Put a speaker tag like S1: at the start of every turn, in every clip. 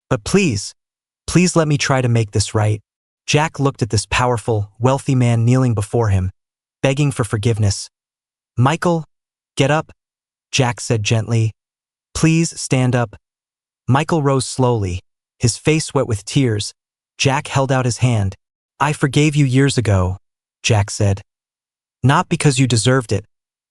S1: But please let me try to make this right. Jack looked at this powerful, wealthy man kneeling before him, begging for forgiveness. Michael, get up, Jack said gently. Please stand up. Michael rose slowly, his face wet with tears. Jack held out his hand. I forgave you years ago, Jack said. Not because you deserved it,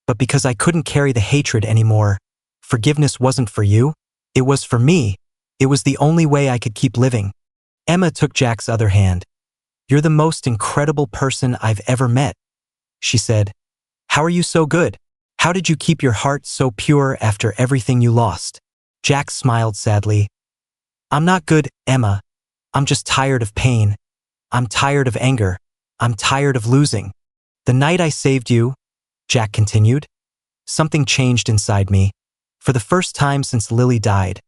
S1: but because I couldn't carry the hatred anymore. Forgiveness wasn't for you, it was for me. It was the only way I could keep living. Emma took Jack's other hand. You're the most incredible person I've ever met, she said. How are you so good? How did you keep your heart so pure after everything you lost? Jack smiled sadly. I'm not good, Emma. I'm just tired of pain. I'm tired of anger. I'm tired of losing. The night I saved you, Jack continued, something changed inside me. For the first time since Lily died,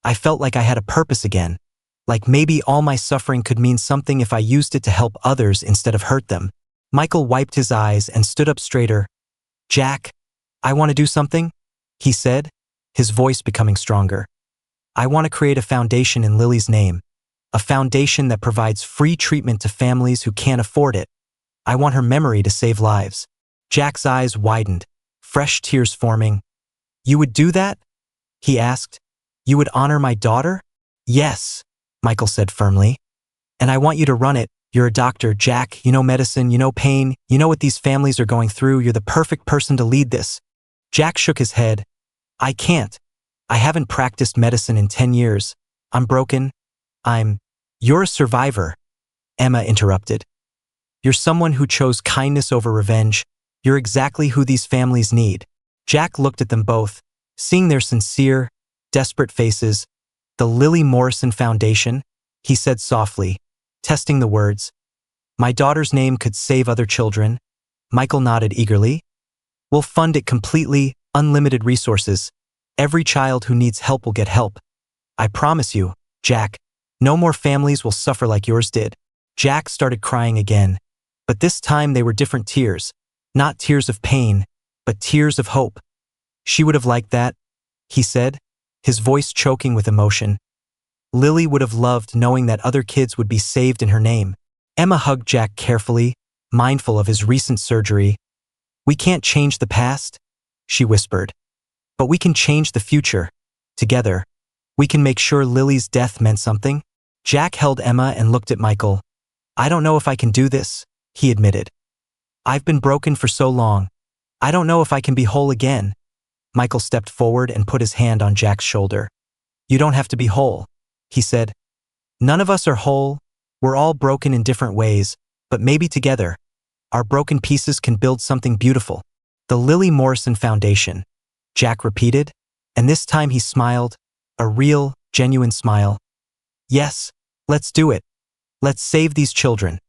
S1: I felt like I had a purpose again. Like maybe all my suffering could mean something if I used it to help others instead of hurt them. Michael wiped his eyes and stood up straighter. Jack, I want to do something, he said, his voice becoming stronger. I want to create a foundation in Lily's name, a foundation that provides free treatment to families who can't afford it. I want her memory to save lives. Jack's eyes widened, fresh tears forming. You would do that? He asked. You would honor my daughter? Yes, Michael said firmly. And I want you to run it. You're a doctor, Jack. You know medicine, you know pain, you know what these families are going through. You're the perfect person to lead this. Jack shook his head. I can't. I haven't practiced medicine in 10 years. I'm broken. You're a survivor, Emma interrupted. You're someone who chose kindness over revenge. You're exactly who these families need. Jack looked at them both, seeing their sincere, desperate faces. The Lily Morrison Foundation, he said softly, testing the words. My daughter's name could save other children. Michael nodded eagerly. We'll fund it completely, unlimited resources. Every child who needs help will get help. I promise you, Jack, no more families will suffer like yours did. Jack started crying again, but this time they were different tears. Not tears of pain, but tears of hope. She would have liked that, he said, his voice choking with emotion. Lily would have loved knowing that other kids would be saved in her name. Emma hugged Jack carefully, mindful of his recent surgery. We can't change the past, she whispered. But we can change the future. Together, we can make sure Lily's death meant something. Jack held Emma and looked at Michael. I don't know if I can do this, he admitted. I've been broken for so long. I don't know if I can be whole again. Michael stepped forward and put his hand on Jack's shoulder. You don't have to be whole, he said. None of us are whole. We're all broken in different ways, but maybe together, our broken pieces can build something beautiful. The Lily Morrison Foundation, Jack repeated, and this time he smiled, a real, genuine smile. Yes, let's do it. Let's save these children.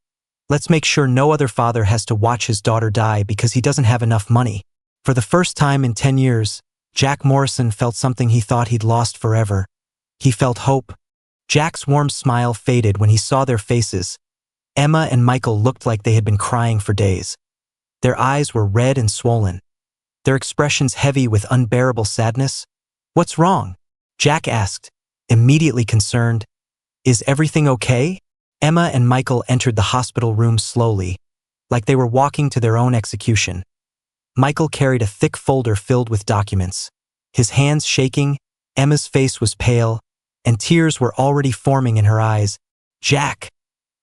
S1: Let's make sure no other father has to watch his daughter die because he doesn't have enough money. For the first time in 10 years, Jack Morrison felt something he thought he'd lost forever. He felt hope. Jack's warm smile faded when he saw their faces. Emma and Michael looked like they had been crying for days. Their eyes were red and swollen, their expressions heavy with unbearable sadness. What's wrong? Jack asked, immediately concerned. Is everything okay? Emma and Michael entered the hospital room slowly, like they were walking to their own execution. Michael carried a thick folder filled with documents. His hands shaking, Emma's face was pale, and tears were already forming in her eyes. Jack,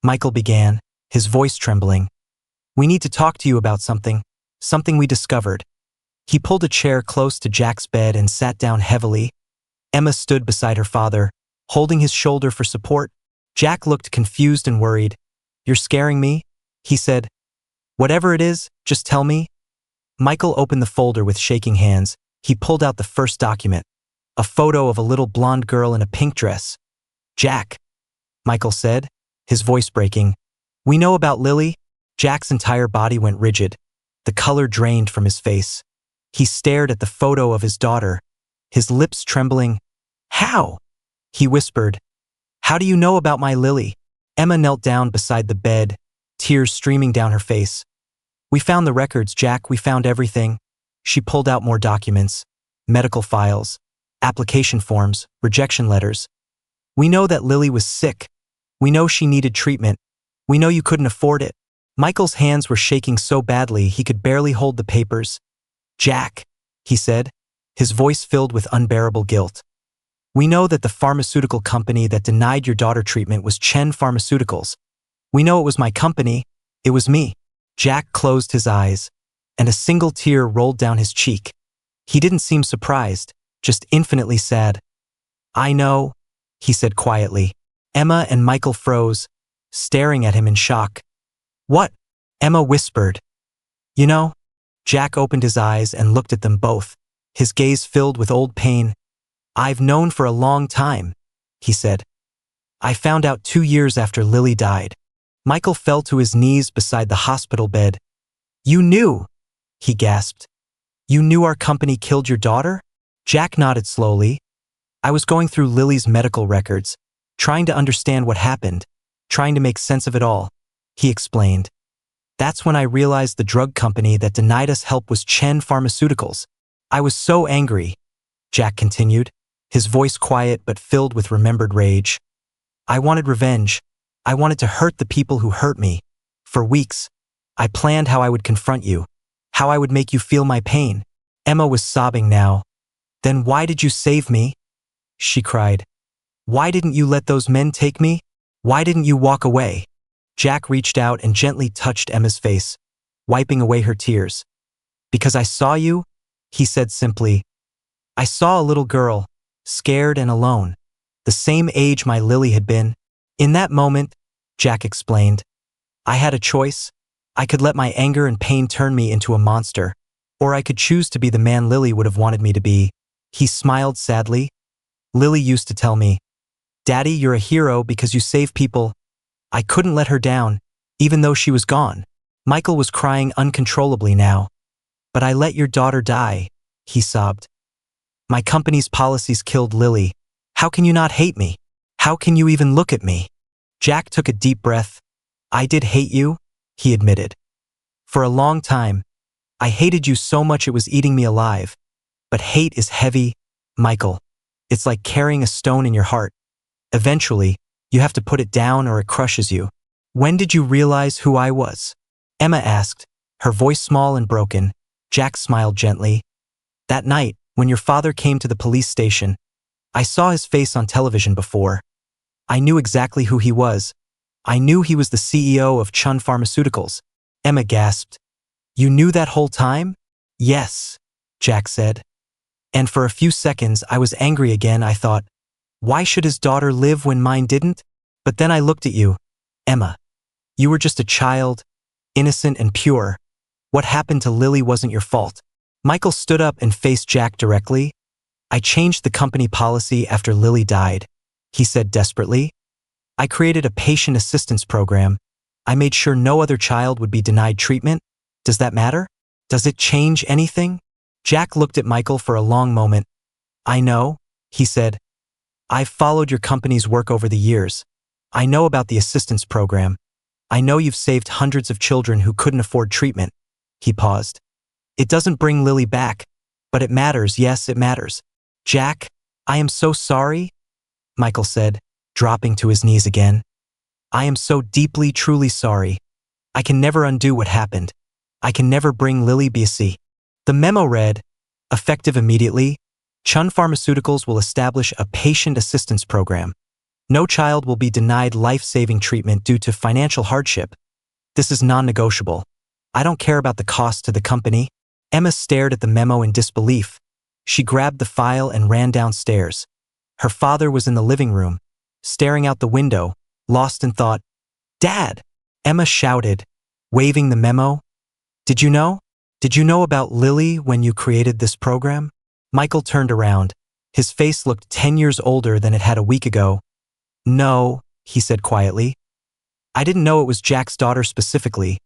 S1: Michael began, his voice trembling. We need to talk to you about something we discovered. He pulled a chair close to Jack's bed and sat down heavily. Emma stood beside her father, holding his shoulder for support. Jack looked confused and worried. You're scaring me, he said. Whatever it is, just tell me. Michael opened the folder with shaking hands. He pulled out the first document, a photo of a little blonde girl in a pink dress. Jack, Michael said, his voice breaking. We know about Lily. Jack's entire body went rigid. The color drained from his face. He stared at the photo of his daughter, his lips trembling. How? He whispered. How do you know about my Lily? Emma knelt down beside the bed, tears streaming down her face. We found the records, Jack. We found everything. She pulled out more documents, medical files, application forms, rejection letters. We know that Lily was sick. We know she needed treatment. We know you couldn't afford it." Michael's hands were shaking so badly he could barely hold the papers. "Jack," he said, his voice filled with unbearable guilt. "We know that the pharmaceutical company that denied your daughter treatment was Chen Pharmaceuticals. We know it was my company. It was me." Jack closed his eyes, and a single tear rolled down his cheek. He didn't seem surprised, just infinitely sad. "I know," he said quietly. Emma and Michael froze, staring at him in shock. "What?" Emma whispered. "You know?" Jack opened his eyes and looked at them both, his gaze filled with old pain. "I've known for a long time," he said. "I found out 2 years after Lily died." Michael fell to his knees beside the hospital bed. "You knew?" he gasped. "You knew our company killed your daughter?" Jack nodded slowly. "I was going through Lily's medical records, trying to understand what happened, trying to make sense of it all," he explained. "That's when I realized the drug company that denied us help was Chen Pharmaceuticals. I was so angry," Jack continued, his voice quiet but filled with remembered rage. "I wanted revenge. I wanted to hurt the people who hurt me. For weeks, I planned how I would confront you, how I would make you feel my pain." Emma was sobbing now. "Then why did you save me?" she cried. "Why didn't you let those men take me? Why didn't you walk away?" Jack reached out and gently touched Emma's face, wiping away her tears. "Because I saw you," he said simply. "I saw a little girl, scared and alone, the same age my Lily had been. In that moment," Jack explained, "I had a choice. I could let my anger and pain turn me into a monster, or I could choose to be the man Lily would have wanted me to be." He smiled sadly. "Lily used to tell me, 'Daddy, you're a hero because you save people.' I couldn't let her down, even though she was gone." Michael was crying uncontrollably now. "But I let your daughter die," he sobbed. "My company's policies killed Lily. How can you not hate me? How can you even look at me?" Jack took a deep breath. "I did hate you," he admitted. "For a long time. I hated you so much it was eating me alive. But hate is heavy, Michael. It's like carrying a stone in your heart. Eventually, you have to put it down or it crushes you." "When did you realize who I was?" Emma asked, her voice small and broken. Jack smiled gently. "That night, when your father came to the police station, I saw his face on television before. I knew exactly who he was. I knew he was the CEO of Chen Pharmaceuticals." Emma gasped. "You knew that whole time?" "Yes," Jack said. "And for a few seconds I was angry again. I thought, why should his daughter live when mine didn't? But then I looked at you, Emma. You were just a child, innocent and pure. What happened to Lily wasn't your fault." Michael stood up and faced Jack directly. "I changed the company policy after Lily died," he said desperately. "I created a patient assistance program. I made sure no other child would be denied treatment. Does that matter? Does it change anything?" Jack looked at Michael for a long moment. "I know," he said. "I've followed your company's work over the years. I know about the assistance program. I know you've saved hundreds of children who couldn't afford treatment." He paused. "It doesn't bring Lily back, but it matters. Yes, it matters." "Jack, I am so sorry," Michael said, dropping to his knees again. "I am so deeply, truly sorry. I can never undo what happened. I can never bring Lily BC." The memo read, "Effective immediately, Chen Pharmaceuticals will establish a patient assistance program. No child will be denied life-saving treatment due to financial hardship. This is non-negotiable. I don't care about the cost to the company." Emma stared at the memo in disbelief. She grabbed the file and ran downstairs. Her father was in the living room, staring out the window, lost in thought. "Dad!" Emma shouted, waving the memo. "Did you know? Did you know about Lily when you created this program?" Michael turned around. His face looked 10 years older than it had a week ago. "No," he said quietly. "I didn't know it was Jack's daughter specifically,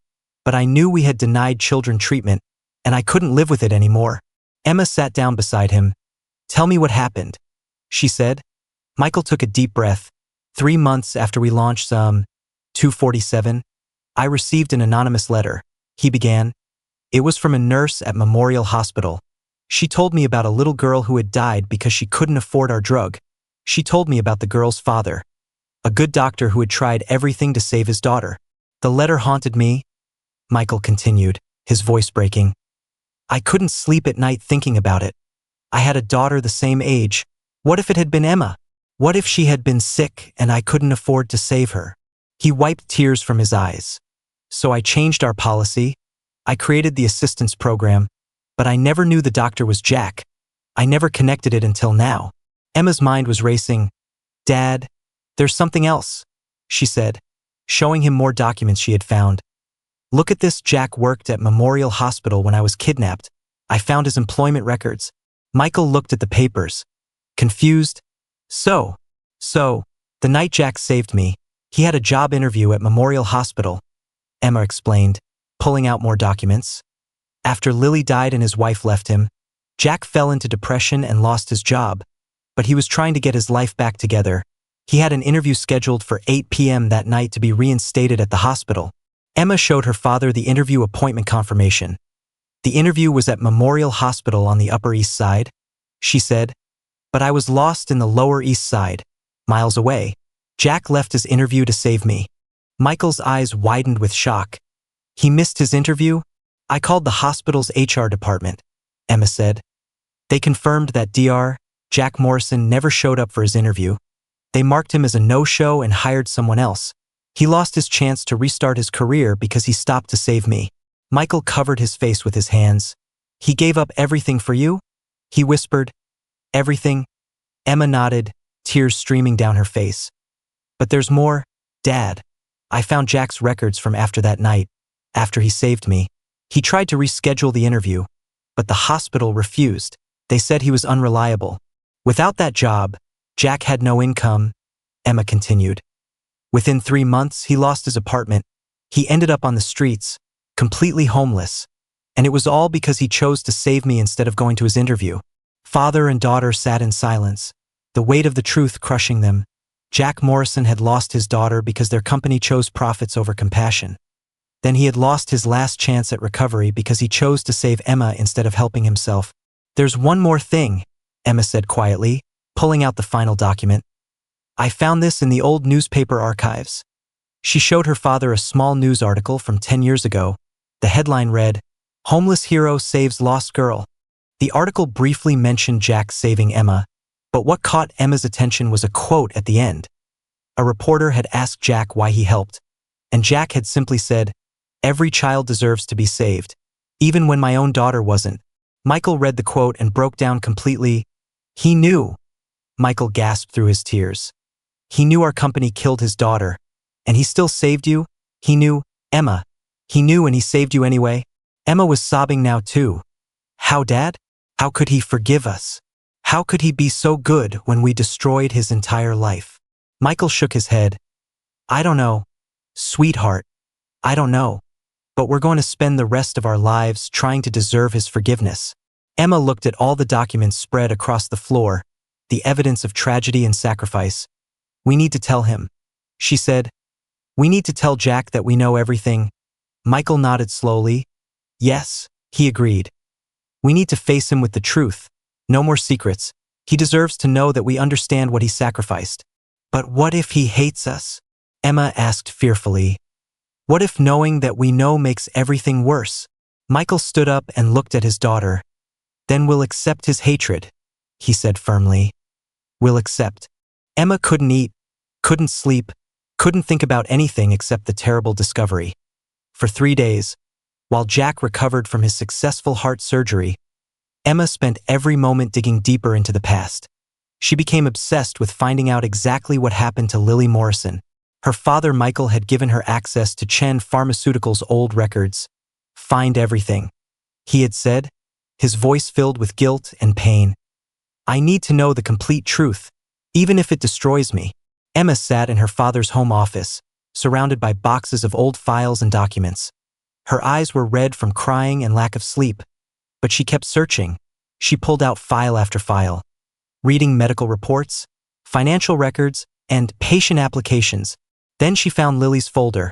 S1: but I knew we had denied children treatment, and I couldn't live with it anymore." Emma sat down beside him. "Tell me what happened," she said. Michael took a deep breath. 3 months after we launched 247, I received an anonymous letter," he began. "It was from a nurse at Memorial Hospital. She told me about a little girl who had died because she couldn't afford our drug. She told me about the girl's father, a good doctor who had tried everything to save his daughter. The letter haunted me, Michael continued, his voice breaking. I couldn't sleep at night thinking about it. I had a daughter the same age. What if it had been Emma? What if she had been sick and I couldn't afford to save her? He wiped tears from his eyes. So I changed our policy. I created the assistance program, but I never knew the doctor was Jack. I never connected it until now. Emma's mind was racing. Dad, there's something else, she said, showing him more documents she had found. Look at this. Jack worked at Memorial Hospital when I was kidnapped. I found his employment records. Michael looked at the papers, confused. So, the night Jack saved me, he had a job interview at Memorial Hospital, Emma explained, pulling out more documents. After Lily died and his wife left him, Jack fell into depression and lost his job, but he was trying to get his life back together. He had an interview scheduled for 8 p.m. that night to be reinstated at the hospital. Emma showed her father the interview appointment confirmation. The interview was at Memorial Hospital on the Upper East Side, she said, but I was lost in the Lower East Side, miles away. Jack left his interview to save me. Michael's eyes widened with shock. He missed his interview? I called the hospital's HR department, Emma said. They confirmed that Dr. Jack Morrison never showed up for his interview. They marked him as a no-show and hired someone else. He lost his chance to restart his career because he stopped to save me. Michael covered his face with his hands. He gave up everything for you? He whispered. Everything? Emma nodded, tears streaming down her face. But there's more, Dad. I found Jack's records from after that night, after he saved me. He tried to reschedule the interview, but the hospital refused. They said he was unreliable. Without that job, Jack had no income, Emma continued. Within 3 months, he lost his apartment. He ended up on the streets, completely homeless. And it was all because he chose to save me instead of going to his interview. Father and daughter sat in silence, the weight of the truth crushing them. Jack Morrison had lost his daughter because their company chose profits over compassion. Then he had lost his last chance at recovery because he chose to save Emma instead of helping himself. There's one more thing, Emma said quietly, pulling out the final document. I found this in the old newspaper archives. She showed her father a small news article from 10 years ago. The headline read, Homeless Hero Saves Lost Girl. The article briefly mentioned Jack saving Emma, but what caught Emma's attention was a quote at the end. A reporter had asked Jack why he helped, and Jack had simply said, Every child deserves to be saved, even when my own daughter wasn't. Michael read the quote and broke down completely. He knew. Michael gasped through his tears. He knew our company killed his daughter, and he still saved you? He knew, Emma. He knew and he saved you anyway? Emma was sobbing now too. How, Dad? How could he forgive us? How could he be so good when we destroyed his entire life? Michael shook his head. I don't know. Sweetheart, I don't know. But we're going to spend the rest of our lives trying to deserve his forgiveness. Emma looked at all the documents spread across the floor, the evidence of tragedy and sacrifice. We need to tell him, she said. We need to tell Jack that we know everything. Michael nodded slowly. Yes, he agreed. We need to face him with the truth. No more secrets. He deserves to know that we understand what he sacrificed. But what if he hates us? Emma asked fearfully. What if knowing that we know makes everything worse? Michael stood up and looked at his daughter. Then we'll accept his hatred, he said firmly. We'll accept. Emma couldn't eat, couldn't sleep, couldn't think about anything except the terrible discovery. For 3 days, while Jack recovered from his successful heart surgery, Emma spent every moment digging deeper into the past. She became obsessed with finding out exactly what happened to Lily Morrison. Her father Michael had given her access to Chen Pharmaceuticals' old records. Find everything, he had said, his voice filled with guilt and pain. I need to know the complete truth, even if it destroys me. Emma sat in her father's home office, surrounded by boxes of old files and documents. Her eyes were red from crying and lack of sleep, but she kept searching. She pulled out file after file, reading medical reports, financial records, and patient applications. Then she found Lily's folder,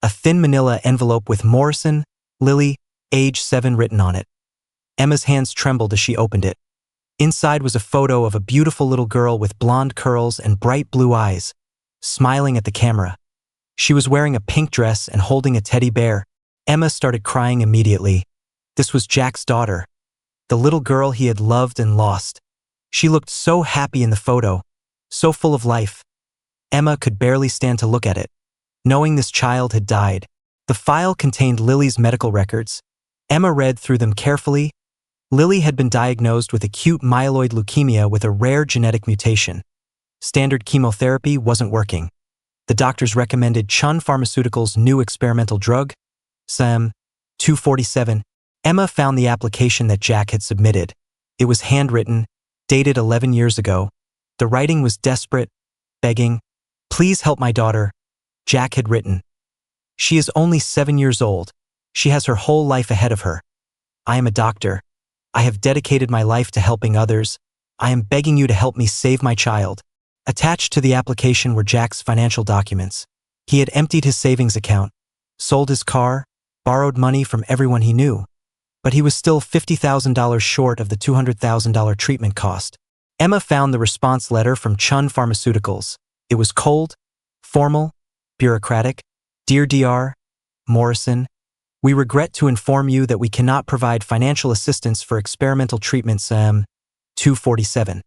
S1: a thin manila envelope with Morrison, Lily, age 7 written on it. Emma's hands trembled as she opened it. Inside was a photo of a beautiful little girl with blonde curls and bright blue eyes, smiling at the camera. She was wearing a pink dress and holding a teddy bear. Emma started crying immediately. This was Jack's daughter, the little girl he had loved and lost. She looked so happy in the photo, so full of life. Emma could barely stand to look at it, knowing this child had died. The file contained Lily's medical records. Emma read through them carefully. Lily had been diagnosed with acute myeloid leukemia with a rare genetic mutation. Standard chemotherapy wasn't working. The doctors recommended Chen Pharmaceuticals' new experimental drug, SEM-247. Emma found the application that Jack had submitted. It was handwritten, dated 11 years ago. The writing was desperate, begging, "Please help my daughter," Jack had written. "She is only 7 years old. She has her whole life ahead of her. I am a doctor. I have dedicated my life to helping others. I am begging you to help me save my child." Attached to the application were Jack's financial documents. He had emptied his savings account, sold his car, borrowed money from everyone he knew. But he was still $50,000 short of the $200,000 treatment cost. Emma found the response letter from Chen Pharmaceuticals. It was cold, formal, bureaucratic. "Dear Dr. Morrison, we regret to inform you that we cannot provide financial assistance for experimental treatment SEM-247.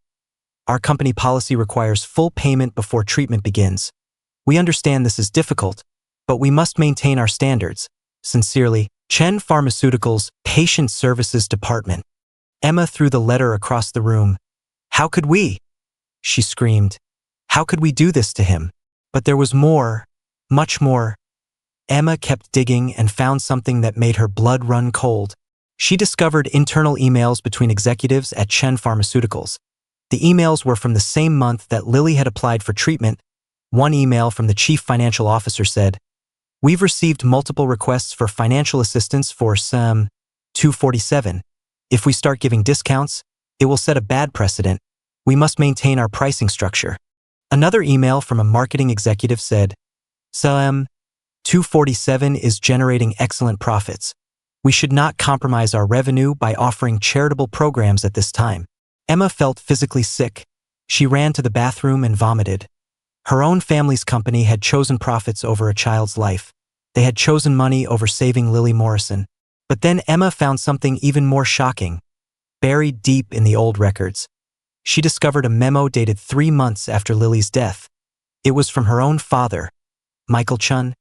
S1: Our company policy requires full payment before treatment begins. We understand this is difficult, but we must maintain our standards. Sincerely, Chen Pharmaceuticals Patient Services Department." Emma threw the letter across the room. "How could we?" she screamed. "How could we do this to him?" But there was more, much more. Emma kept digging and found something that made her blood run cold. She discovered internal emails between executives at Chen Pharmaceuticals. The emails were from the same month that Lily had applied for treatment. One email from the chief financial officer said, "We've received multiple requests for financial assistance for SEM-247. If we start giving discounts, it will set a bad precedent. We must maintain our pricing structure." Another email from a marketing executive said, "SEM-247 is generating excellent profits. We should not compromise our revenue by offering charitable programs at this time." Emma felt physically sick. She ran to the bathroom and vomited. Her own family's company had chosen profits over a child's life. They had chosen money over saving Lily Morrison. But then Emma found something even more shocking. Buried deep in the old records, she discovered a memo dated 3 months after Lily's death. It was from her own father, Michael Chen.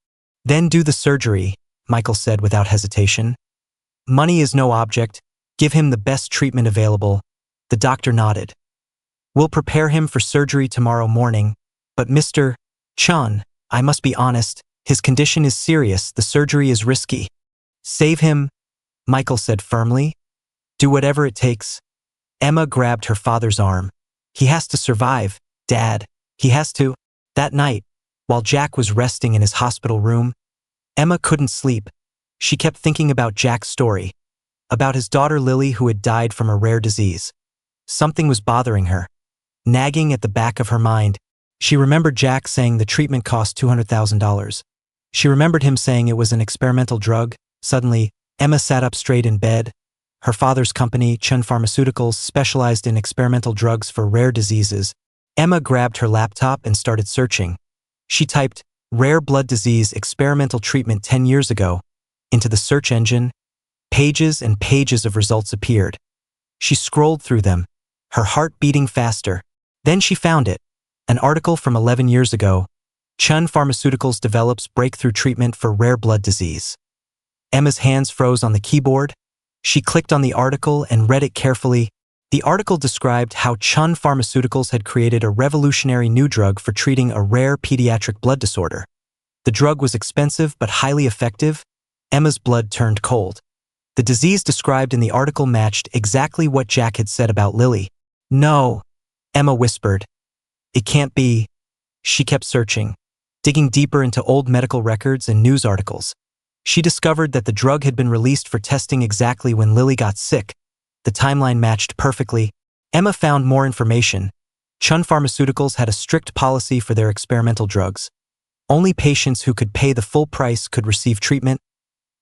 S1: "Then do the surgery," Michael said without hesitation. "Money is no object. Give him the best treatment available." The doctor nodded. "We'll prepare him for surgery tomorrow morning. But Mr. Chen, I must be honest, his condition is serious. The surgery is risky." "Save him," Michael said firmly. "Do whatever it takes." Emma grabbed her father's arm. "He has to survive, Dad. He has to." That night, while Jack was resting in his hospital room, Emma couldn't sleep. She kept thinking about Jack's story, about his daughter Lily who had died from a rare disease. Something was bothering her, nagging at the back of her mind. She remembered Jack saying the treatment cost $200,000. She remembered him saying it was an experimental drug. Suddenly, Emma sat up straight in bed. Her father's company, Chen Pharmaceuticals, specialized in experimental drugs for rare diseases. Emma grabbed her laptop and started searching. She typed, "Rare blood disease experimental treatment 10 years ago," into the search engine. Pages and pages of results appeared. She scrolled through them, her heart beating faster. Then she found it. An article from 11 years ago. Chen Pharmaceuticals develops breakthrough treatment for rare blood disease. Emma's hands froze on the keyboard. She clicked on the article and read it carefully. The article described how Chen Pharmaceuticals had created a revolutionary new drug for treating a rare pediatric blood disorder. The drug was expensive but highly effective. Emma's blood turned cold. The disease described in the article matched exactly what Jack had said about Lily. "No," Emma whispered. "It can't be." She kept searching, digging deeper into old medical records and news articles. She discovered that the drug had been released for testing exactly when Lily got sick. The timeline matched perfectly. Emma found more information. Chen Pharmaceuticals had a strict policy for their experimental drugs. Only patients who could pay the full price could receive treatment.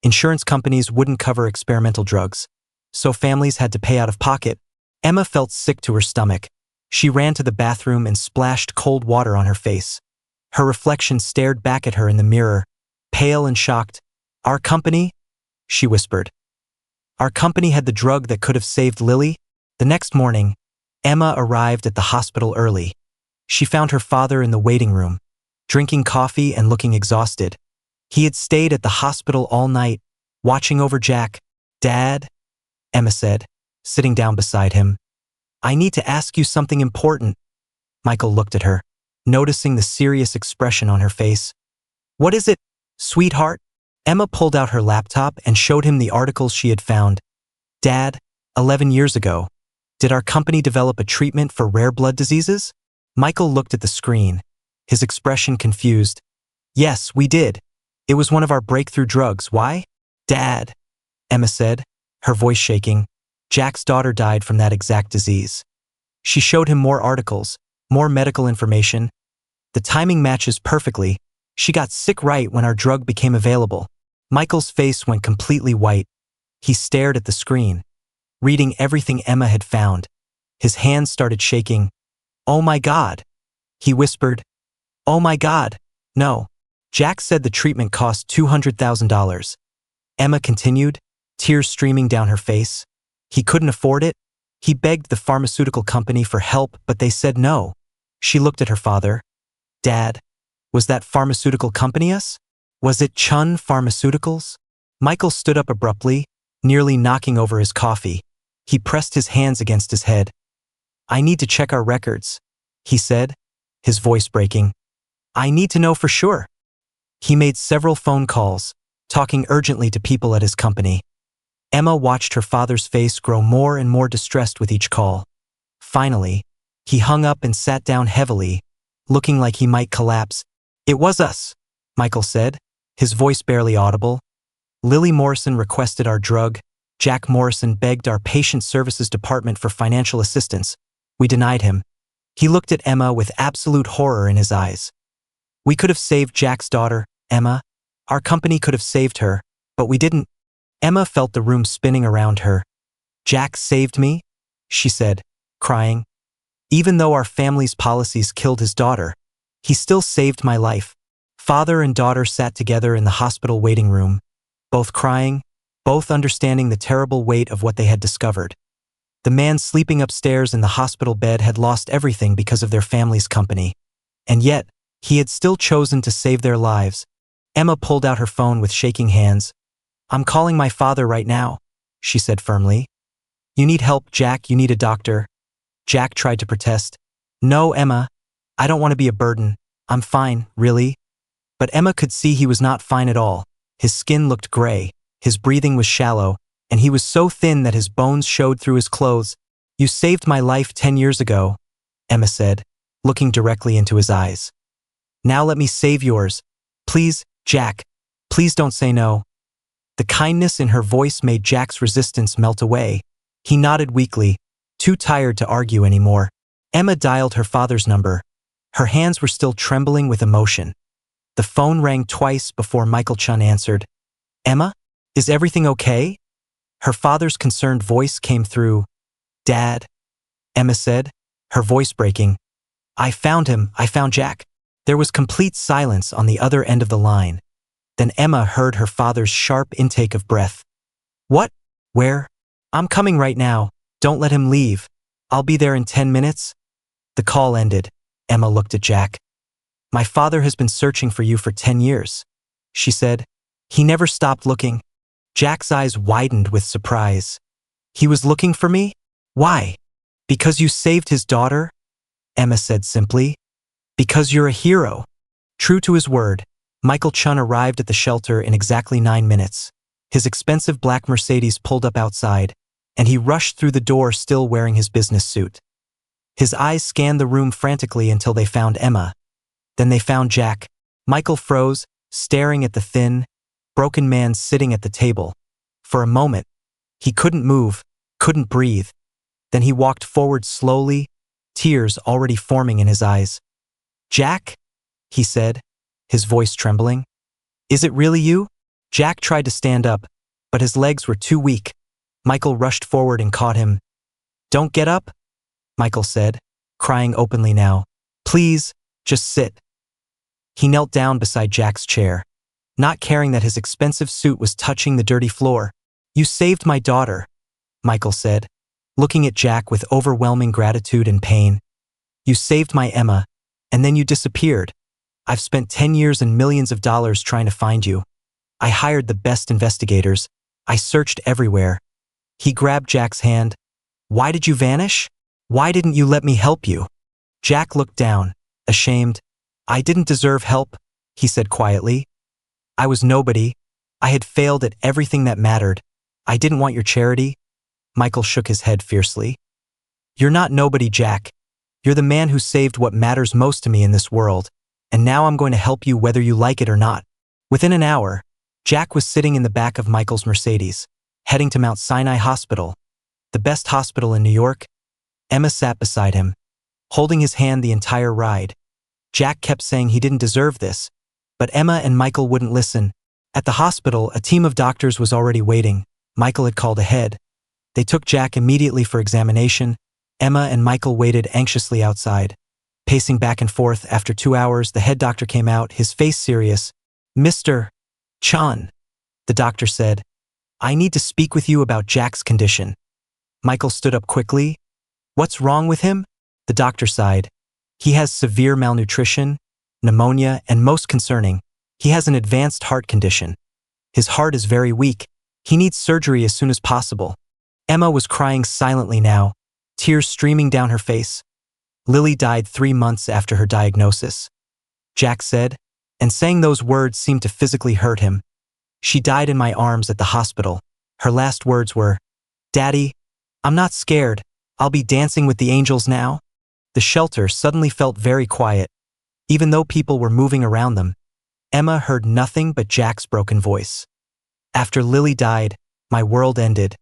S1: Insurance companies wouldn't cover experimental drugs, so families had to pay out of pocket. Emma felt sick to her stomach. She ran to the bathroom and splashed cold water on her face. Her reflection stared back at her in the mirror, pale and shocked. "Our company?" she whispered. "Our company had the drug that could have saved Lily?" The next morning, Emma arrived at the hospital early. She found her father in the waiting room, drinking coffee and looking exhausted. He had stayed at the hospital all night, watching over Jack. "Dad," Emma said, sitting down beside him. "I need to ask you something important." Michael looked at her, noticing the serious expression on her face. "What is it, sweetheart?" Emma pulled out her laptop and showed him the articles she had found. "Dad, 11 years ago, did our company develop a treatment for rare blood diseases?" Michael looked at the screen, his expression confused. "Yes, we did. It was one of our breakthrough drugs. Why?" "Dad," Emma said, her voice shaking, "Jack's daughter died from that exact disease." She showed him more articles, more medical information. "The timing matches perfectly. She got sick right when our drug became available." Michael's face went completely white. He stared at the screen, reading everything Emma had found. His hands started shaking. "Oh my God," he whispered. "Oh my God, no. Jack said the treatment cost $200,000. Emma continued, tears streaming down her face. "He couldn't afford it. He begged the pharmaceutical company for help, but they said no." She looked at her father. "Dad, was that pharmaceutical company us? Was it Chun Pharmaceuticals?" Michael stood up abruptly, nearly knocking over his coffee. He pressed his hands against his head. "I need to check our records," he said, his voice breaking. "I need to know for sure." He made several phone calls, talking urgently to people at his company. Emma watched her father's face grow more and more distressed with each call. Finally, he hung up and sat down heavily, looking like he might collapse. "It was us," Michael said, his voice barely audible. "Lily Morrison requested our drug. Jack Morrison begged our patient services department for financial assistance. We denied him." He looked at Emma with absolute horror in his eyes. "We could have saved Jack's daughter, Emma. Our company could have saved her, but we didn't." Emma felt the room spinning around her. "Jack saved me," she said, crying. "Even though our family's policies killed his daughter, he still saved my life." Father and daughter sat together in the hospital waiting room, both crying, both understanding the terrible weight of what they had discovered. The man sleeping upstairs in the hospital bed had lost everything because of their family's company. And yet, he had still chosen to save their lives. Emma pulled out her phone with shaking hands. "I'm calling my father right now," she said firmly. "You need help, Jack. You need a doctor." Jack tried to protest. "No, Emma. I don't want to be a burden. I'm fine, really." But Emma could see he was not fine at all. His skin looked gray, his breathing was shallow, and he was so thin that his bones showed through his clothes. "You saved my life 10 years ago," Emma said, looking directly into his eyes. "Now let me save yours. Please, Jack. Please don't say no." The kindness in her voice made Jack's resistance melt away. He nodded weakly, too tired to argue anymore. Emma dialed her father's number. Her hands were still trembling with emotion. The phone rang twice before Michael Chen answered. "Emma, is everything okay?" Her father's concerned voice came through. "Dad," Emma said, her voice breaking. "I found him. I found Jack." There was complete silence on the other end of the line. Then Emma heard her father's sharp intake of breath. "What? Where?" "I'm coming right now. Don't let him leave. I'll be there in 10 minutes." The call ended. Emma looked at Jack. "My father has been searching for you for 10 years, she said. "He never stopped looking." Jack's eyes widened with surprise. "He was looking for me? Why?" "Because you saved his daughter," Emma said simply. "Because you're a hero." True to his word, Michael Chen arrived at the shelter in exactly 9 minutes. His expensive black Mercedes pulled up outside, and he rushed through the door still wearing his business suit. His eyes scanned the room frantically until they found Emma. Then they found Jack. Michael froze, staring at the thin, broken man sitting at the table. For a moment, he couldn't move, couldn't breathe. Then he walked forward slowly, tears already forming in his eyes. "Jack?" he said, his voice trembling. "Is it really you?" Jack tried to stand up, but his legs were too weak. Michael rushed forward and caught him. Don't get up, Michael said, crying openly now. Please, just sit. He knelt down beside Jack's chair, not caring that his expensive suit was touching the dirty floor. You saved my daughter, Michael said, looking at Jack with overwhelming gratitude and pain. You saved my Emma, and then you disappeared. I've spent 10 years and millions of dollars trying to find you. I hired the best investigators. I searched everywhere. He grabbed Jack's hand. Why did you vanish? Why didn't you let me help you? Jack looked down, ashamed. I didn't deserve help, he said quietly. I was nobody. I had failed at everything that mattered. I didn't want your charity. Michael shook his head fiercely. You're not nobody, Jack. You're the man who saved what matters most to me in this world, and now I'm going to help you whether you like it or not. Within an hour, Jack was sitting in the back of Michael's Mercedes, heading to Mount Sinai Hospital, the best hospital in New York. Emma sat beside him, holding his hand the entire ride. Jack kept saying he didn't deserve this, but Emma and Michael wouldn't listen. At the hospital, a team of doctors was already waiting. Michael had called ahead. They took Jack immediately for examination. Emma and Michael waited anxiously outside. Pacing back and forth, after 2 hours, the head doctor came out, his face serious. Mr. Chen, the doctor said, I need to speak with you about Jack's condition. Michael stood up quickly. What's wrong with him? The doctor sighed. He has severe malnutrition, pneumonia, and most concerning, he has an advanced heart condition. His heart is very weak. He needs surgery as soon as possible. Emma was crying silently now, tears streaming down her face. Lily died 3 months after her diagnosis, Jack said, and saying those words seemed to physically hurt him. She died in my arms at the hospital. Her last words were, Daddy, I'm not scared. I'll be dancing with the angels now. The shelter suddenly felt very quiet. Even though people were moving around them, Emma heard nothing but Jack's broken voice. After Lily died, my world ended,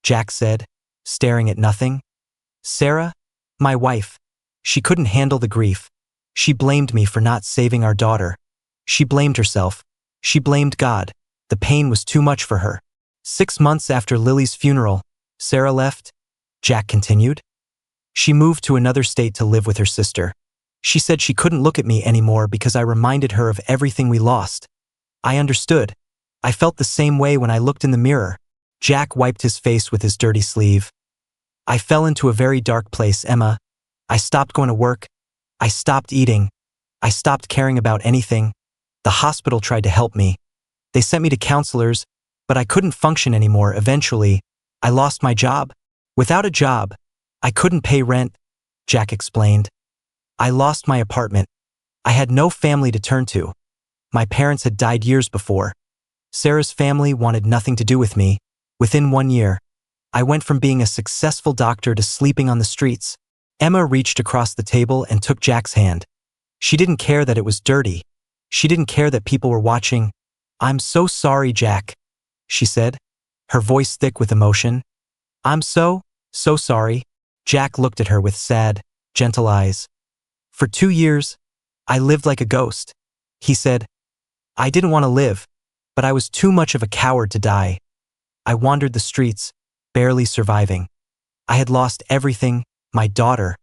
S1: Jack said, staring at nothing. Sarah, my wife, she couldn't handle the grief. She blamed me for not saving our daughter. She blamed herself. She blamed God. The pain was too much for her. 6 months after Lily's funeral, Sarah left, Jack continued. She moved to another state to live with her sister. She said she couldn't look at me anymore because I reminded her of everything we lost. I understood. I felt the same way when I looked in the mirror. Jack wiped his face with his dirty sleeve. I fell into a very dark place, Emma. I stopped going to work. I stopped eating. I stopped caring about anything. The hospital tried to help me. They sent me to counselors, but I couldn't function anymore. Eventually, I lost my job. Without a job, I couldn't pay rent, Jack explained. I lost my apartment. I had no family to turn to. My parents had died years before. Sarah's family wanted nothing to do with me. Within 1 year, I went from being a successful doctor to sleeping on the streets. Emma reached across the table and took Jack's hand. She didn't care that it was dirty. She didn't care that people were watching. I'm so sorry, Jack, she said, her voice thick with emotion. I'm so sorry. Jack looked at her with sad, gentle eyes. For 2 years, I lived like a ghost, he said. I didn't want to live, but I was too much of a coward to die. I wandered the streets, barely surviving. I had lost everything, my daughter,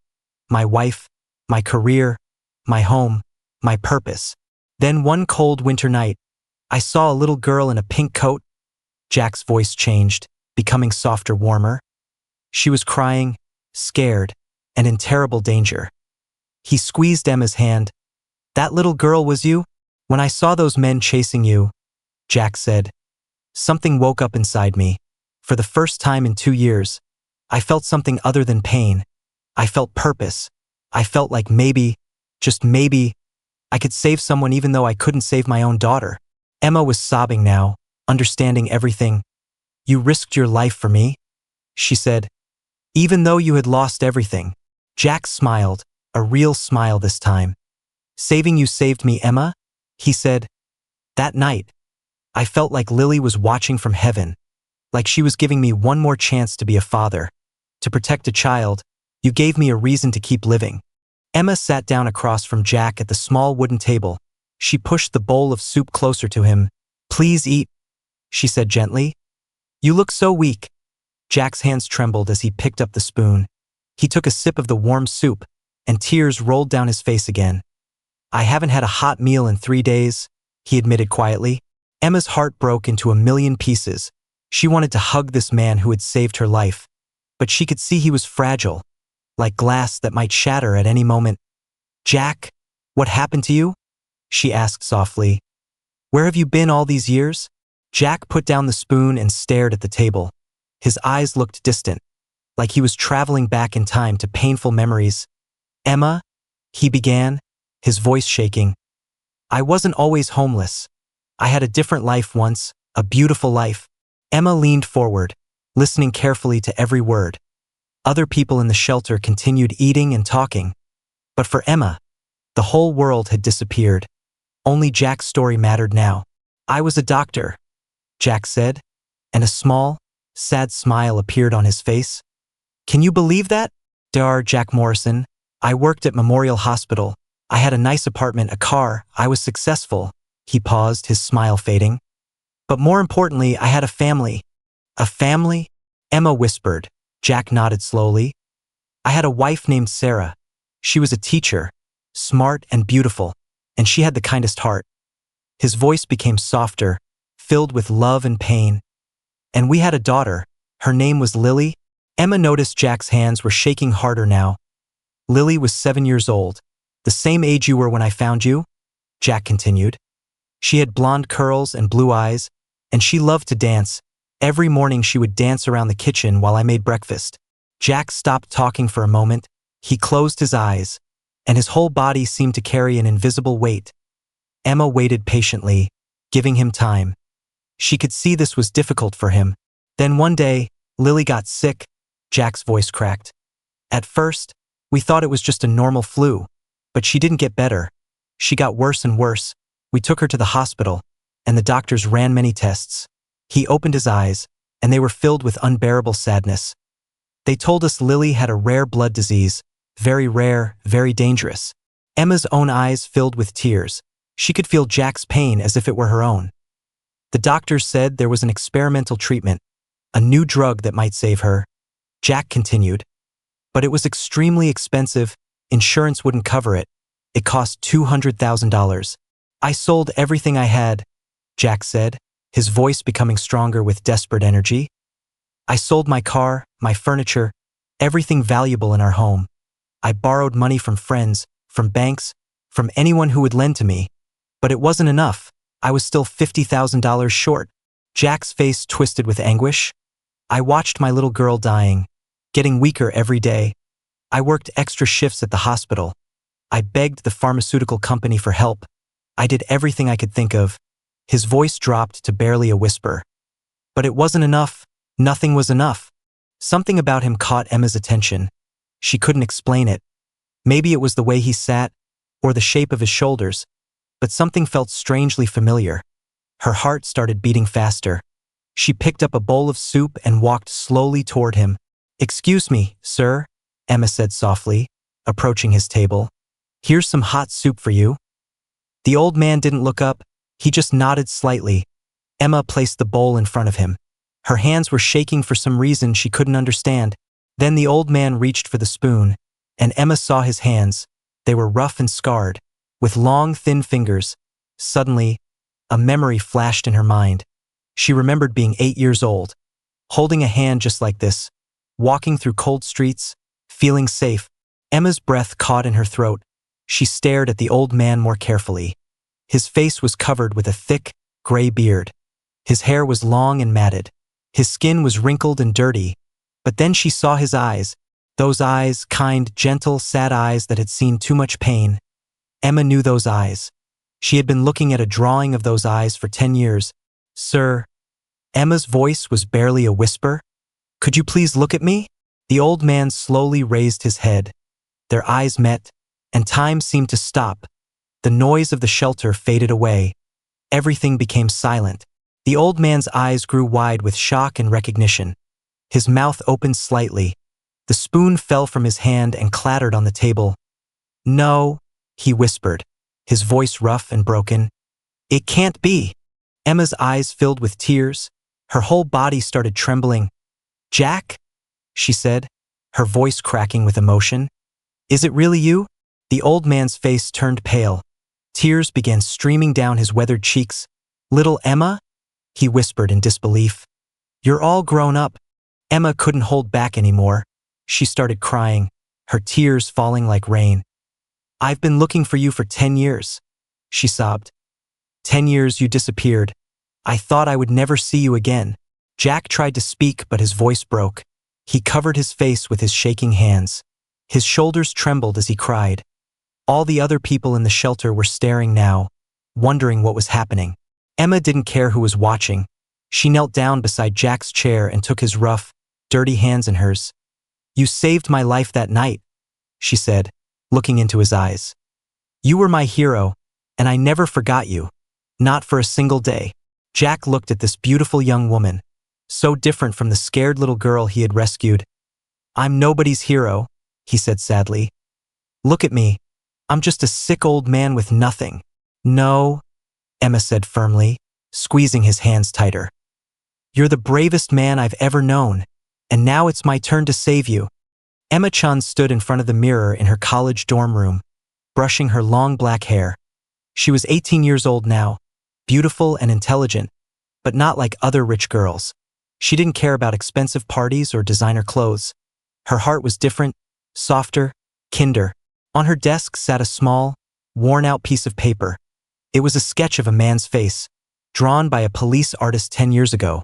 S1: my wife, my career, my home, my purpose. Then one cold winter night, I saw a little girl in a pink coat. Jack's voice changed, becoming softer, warmer. She was crying, scared, and in terrible danger. He squeezed Emma's hand. That little girl was you? When I saw those men chasing you, Jack said, something woke up inside me. For the first time in 2 years, I felt something other than pain. I felt purpose. I felt like maybe, just maybe, I could save someone even though I couldn't save my own daughter. Emma was sobbing now, understanding everything. You risked your life for me, she said, even though you had lost everything. Jack smiled, a real smile this time. Saving you saved me, Emma, he said. That night, I felt like Lily was watching from heaven, like she was giving me one more chance to be a father, to protect a child. You gave me a reason to keep living. Emma sat down across from Jack at the small wooden table. She pushed the bowl of soup closer to him. Please eat, she said gently. You look so weak. Jack's hands trembled as he picked up the spoon. He took a sip of the warm soup, and tears rolled down his face again. "I haven't had a hot meal in 3 days," he admitted quietly. Emma's heart broke into a million pieces. She wanted to hug this man who had saved her life, but she could see he was fragile, like glass that might shatter at any moment. "Jack, what happened to you?" she asked softly. "Where have you been all these years?" Jack put down the spoon and stared at the table. His eyes looked distant, like he was traveling back in time to painful memories. "Emma," he began, his voice shaking. "I wasn't always homeless. I had a different life once, a beautiful life." Emma leaned forward, listening carefully to every word. Other people in the shelter continued eating and talking. But for Emma, the whole world had disappeared. Only Jack's story mattered now. "I was a doctor," Jack said, and a small, sad smile appeared on his face. "Can you believe that?" "Dar, Jack Morrison. I worked at Memorial Hospital. I had a nice apartment, a car. I was successful." He paused, his smile fading. "But more importantly, I had a family." "A family?" Emma whispered. Jack nodded slowly. "I had a wife named Sarah. She was a teacher, smart and beautiful, and she had the kindest heart." His voice became softer, filled with love and pain. "And we had a daughter. Her name was Lily." Emma noticed Jack's hands were shaking harder now. "Lily was 7 years old, the same age you were when I found you," Jack continued. "She had blonde curls and blue eyes, and she loved to dance. Every morning she would dance around the kitchen while I made breakfast." Jack stopped talking for a moment. He closed his eyes, and his whole body seemed to carry an invisible weight. Emma waited patiently, giving him time. She could see this was difficult for him. Then one day, Lily got sick. Jack's voice cracked. "At first, we thought it was just a normal flu, but she didn't get better. She got worse and worse. We took her to the hospital, and the doctors ran many tests." He opened his eyes, and they were filled with unbearable sadness. "They told us Lily had a rare blood disease, very rare, very dangerous." Emma's own eyes filled with tears. She could feel Jack's pain as if it were her own. "The doctors said there was an experimental treatment, a new drug that might save her," Jack continued. "But it was extremely expensive. Insurance wouldn't cover it. It cost $200,000. I sold everything I had," Jack said, his voice becoming stronger with desperate energy. "I sold my car, my furniture, everything valuable in our home. I borrowed money from friends, from banks, from anyone who would lend to me. But it wasn't enough. I was still $50,000 short." Jack's face twisted with anguish. "I watched my little girl dying, getting weaker every day. I worked extra shifts at the hospital. I begged the pharmaceutical company for help. I did everything I could think of." His voice dropped to barely a whisper. But it wasn't enough. Nothing was enough. Something about him caught Emma's attention. She couldn't explain it. Maybe it was the way he sat, or the shape of his shoulders, but something felt strangely familiar. Her heart started beating faster. She picked up a bowl of soup and walked slowly toward him. "Excuse me, sir," Emma said softly, approaching his table. "Here's some hot soup for you." The old man didn't look up. He just nodded slightly. Emma placed the bowl in front of him. Her hands were shaking for some reason she couldn't understand. Then the old man reached for the spoon, and Emma saw his hands. They were rough and scarred, with long, thin fingers. Suddenly, a memory flashed in her mind. She remembered being 8 years old, holding a hand just like this, walking through cold streets, feeling safe. Emma's breath caught in her throat. She stared at the old man more carefully. His face was covered with a thick, gray beard. His hair was long and matted. His skin was wrinkled and dirty. But then she saw his eyes, those eyes, kind, gentle, sad eyes that had seen too much pain. Emma knew those eyes. She had been looking at a drawing of those eyes for 10 years. "Sir," Emma's voice was barely a whisper. "Could you please look at me?" The old man slowly raised his head. Their eyes met, and time seemed to stop. The noise of the shelter faded away. Everything became silent. The old man's eyes grew wide with shock and recognition. His mouth opened slightly. The spoon fell from his hand and clattered on the table. "No," he whispered, his voice rough and broken. "It can't be." Emma's eyes filled with tears. Her whole body started trembling. "Jack?" she said, her voice cracking with emotion. "Is it really you?" The old man's face turned pale. Tears began streaming down his weathered cheeks. "Little Emma?" he whispered in disbelief. "You're all grown up." Emma couldn't hold back anymore. She started crying, her tears falling like rain. "I've been looking for you for 10 years, she sobbed. 10 years you disappeared. I thought I would never see you again." Jack tried to speak, but his voice broke. He covered his face with his shaking hands. His shoulders trembled as he cried. All the other people in the shelter were staring now, wondering what was happening. Emma didn't care who was watching. She knelt down beside Jack's chair and took his rough, dirty hands in hers. "You saved my life that night," she said, looking into his eyes. "You were my hero, and I never forgot you. Not for a single day." Jack looked at this beautiful young woman, so different from the scared little girl he had rescued. "I'm nobody's hero," he said sadly. "Look at me. I'm just a sick old man with nothing." "No," Emma said firmly, squeezing his hands tighter. "You're the bravest man I've ever known, and now it's my turn to save you." Emma Chen stood in front of the mirror in her college dorm room, brushing her long black hair. She was 18 years old now, beautiful and intelligent, but not like other rich girls. She didn't care about expensive parties or designer clothes. Her heart was different, softer, kinder. On her desk sat a small, worn-out piece of paper. It was a sketch of a man's face, drawn by a police artist 10 years ago.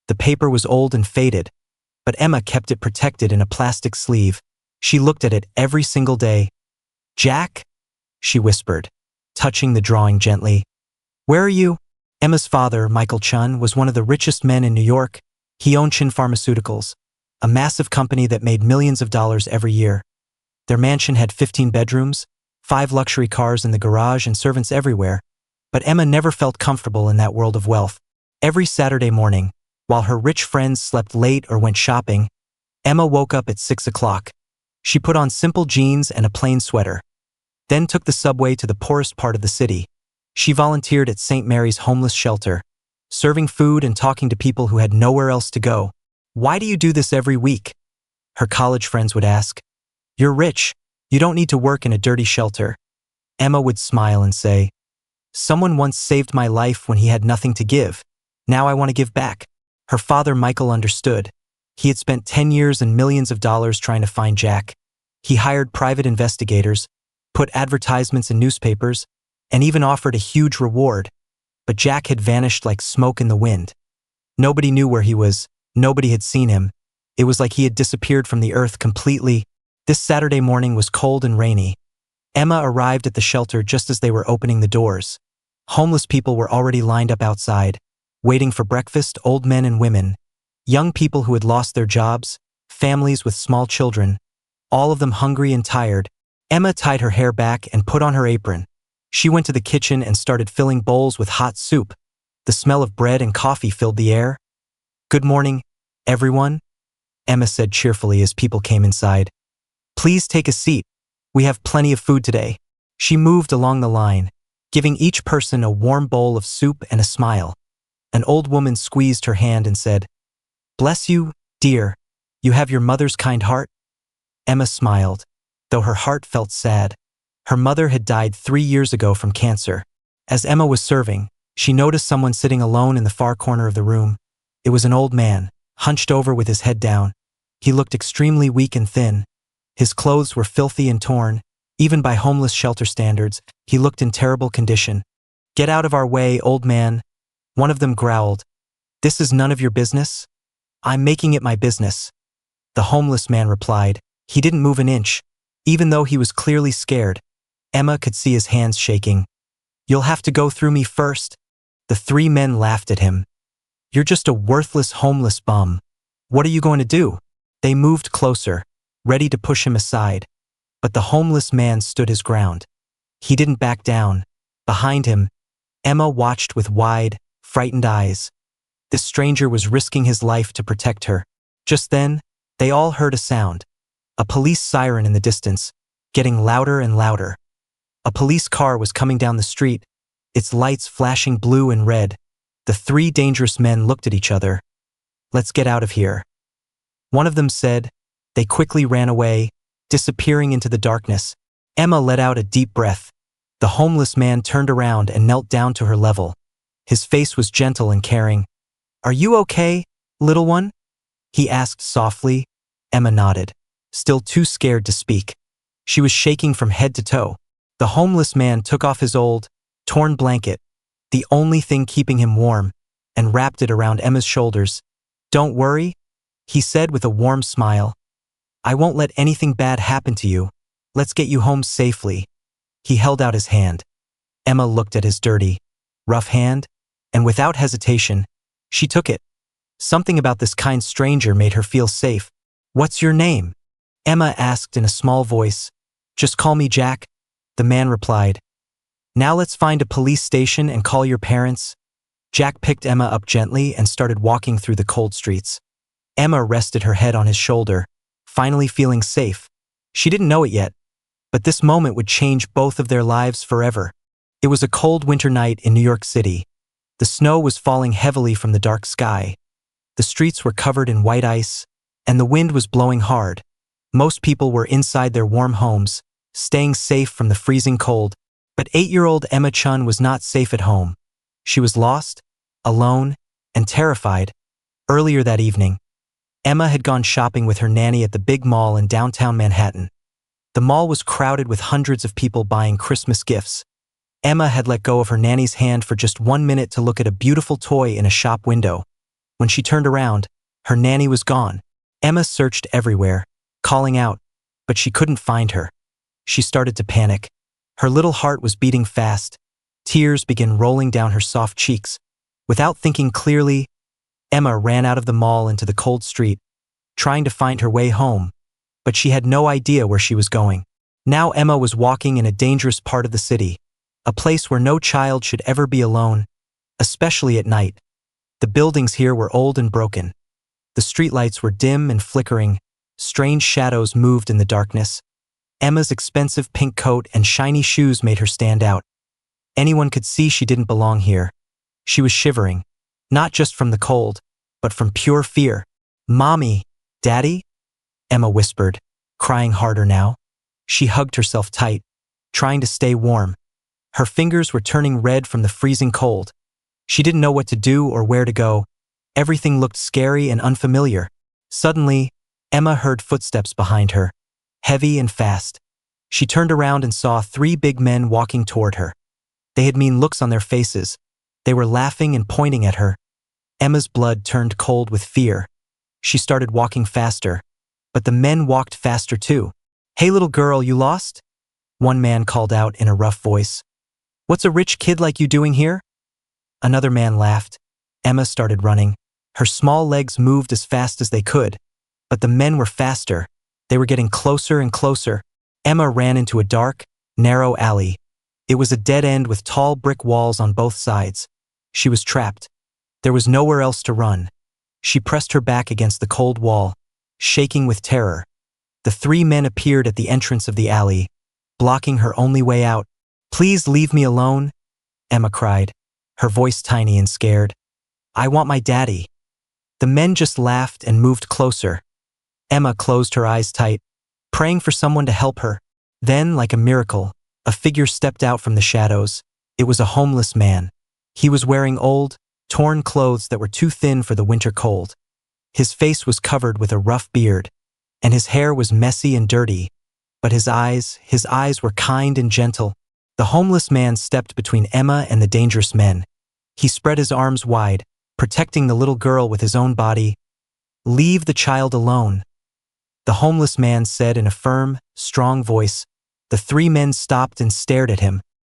S1: The paper was old and faded, but Emma kept it protected in a plastic sleeve. She looked at it every single day. "Jack?" she whispered, touching the drawing gently. "Where are you?" Emma's father, Michael Chen, was one of the richest men in New York. He owned Chen Pharmaceuticals, a massive company that made millions of dollars every year. Their mansion had 15 bedrooms, 5 luxury cars in the garage, and servants everywhere. But Emma never felt comfortable in that world of wealth. Every Saturday morning, while her rich friends slept late or went shopping, Emma woke up at 6 o'clock. She put on simple jeans and a plain sweater, then took the subway to the poorest part of the city. She volunteered at St. Mary's homeless shelter, serving food and talking to people who had nowhere else to go. "Why do you do this every week?" her college friends would ask. "You're rich. You don't need to work in a dirty shelter." Emma would smile and say, "Someone once saved my life when he had nothing to give. Now I want to give back." Her father, Michael, understood. He had spent 10 years and millions of dollars trying to find Jack. He hired private investigators, put advertisements in newspapers, and even offered a huge reward. But Jack had vanished like smoke in the wind. Nobody knew where he was. Nobody had seen him. It was like he had disappeared from the earth completely. This Saturday morning was cold and rainy. Emma arrived at the shelter just as they were opening the doors. Homeless people were already lined up outside, waiting for breakfast, old men and women, young people who had lost their jobs, families with small children, all of them hungry and tired. Emma tied her hair back and put on her apron. She went to the kitchen and started filling bowls with hot soup. The smell of bread and coffee filled the air. "Good morning, everyone," Emma said cheerfully as people came inside. "Please take a seat. We have plenty of food today." She moved along the line, giving each person a warm bowl of soup and a smile. An old woman squeezed her hand and said, "Bless you, dear. You have your mother's kind heart." Emma smiled, though her heart felt sad. Her mother had died 3 years ago from cancer. As Emma was serving, she noticed someone sitting alone in the far corner of the room. It was an old man, hunched over with his head down. He looked extremely weak and thin. His clothes were filthy and torn. Even by homeless shelter standards, he looked in terrible condition. "Get out of our way, old man," one of them growled. "This is none of your business." "I'm making it my business," the homeless man replied. He didn't move an inch, even though he was clearly scared. Emma could see his hands shaking. "You'll have to go through me first." The 3 men laughed at him. "You're just a worthless homeless bum. What are you going to do?" They moved closer, ready to push him aside. But the homeless man stood his ground. He didn't back down. Behind him, Emma watched with wide, frightened eyes. This stranger was risking his life to protect her. Just then, they all heard a sound. A police siren in the distance, getting louder and louder. A police car was coming down the street, its lights flashing blue and red. The 3 dangerous men looked at each other. "Let's get out of here," One of them said. They quickly ran away, disappearing into the darkness. Emma let out a deep breath. The homeless man turned around and knelt down to her level. His face was gentle and caring. "Are you okay, little one?" he asked softly. Emma nodded, still too scared to speak. She was shaking from head to toe. The homeless man took off his old, torn blanket, the only thing keeping him warm, and wrapped it around Emma's shoulders. "Don't worry," he said with a warm smile. "I won't let anything bad happen to you. Let's get you home safely." He held out his hand. Emma looked at his dirty, rough hand, and without hesitation, she took it. Something about this kind stranger made her feel safe. "What's your name?" Emma asked in a small voice. "Just call me Jack," the man replied. "Now let's find a police station and call your parents." Jack picked Emma up gently and started walking through the cold streets. Emma rested her head on his shoulder, finally feeling safe. She didn't know it yet, but this moment would change both of their lives forever. It was a cold winter night in New York City. The snow was falling heavily from the dark sky. The streets were covered in white ice, and the wind was blowing hard. Most people were inside their warm homes, staying safe from the freezing cold. But 8-year-old Emma Chen was not safe at home. She was lost, alone, and terrified. Earlier that evening, Emma had gone shopping with her nanny at the big mall in downtown Manhattan. The mall was crowded with hundreds of people buying Christmas gifts. Emma had let go of her nanny's hand for just 1 minute to look at a beautiful toy in a shop window. When she turned around, her nanny was gone. Emma searched everywhere, calling out, but she couldn't find her. She started to panic. Her little heart was beating fast. Tears began rolling down her soft cheeks. Without thinking clearly, Emma ran out of the mall into the cold street, trying to find her way home, but she had no idea where she was going. Now Emma was walking in a dangerous part of the city, a place where no child should ever be alone, especially at night. The buildings here were old and broken. The streetlights were dim and flickering. Strange shadows moved in the darkness. Emma's expensive pink coat and shiny shoes made her stand out. Anyone could see she didn't belong here. She was shivering, not just from the cold, but from pure fear. "Mommy, Daddy?" Emma whispered, crying harder now. She hugged herself tight, trying to stay warm. Her fingers were turning red from the freezing cold. She didn't know what to do or where to go. Everything looked scary and unfamiliar. Suddenly, Emma heard footsteps behind her, heavy and fast. She turned around and saw 3 big men walking toward her. They had mean looks on their faces. They were laughing and pointing at her. Emma's blood turned cold with fear. She started walking faster, but the men walked faster too. "Hey little girl, you lost?" One man called out in a rough voice. "What's a rich kid like you doing here?" Another man laughed. Emma started running. Her small legs moved as fast as they could, but the men were faster. They were getting closer and closer. Emma ran into a dark, narrow alley. It was a dead end with tall brick walls on both sides. She was trapped. There was nowhere else to run. She pressed her back against the cold wall, shaking with terror. The 3 men appeared at the entrance of the alley, blocking her only way out. "Please leave me alone," Emma cried, her voice tiny and scared. "I want my daddy." The men just laughed and moved closer. Emma closed her eyes tight, praying for someone to help her. Then, like a miracle, a figure stepped out from the shadows. It was a homeless man. He was wearing old, torn clothes that were too thin for the winter cold. His face was covered with a rough beard, and his hair was messy and dirty, but his eyes were kind and gentle. The homeless man stepped between Emma and the dangerous men. He spread his arms wide, protecting the little girl with his own body. "Leave the child alone," the homeless man said in a firm, strong voice. The 3 men stopped and stared at him.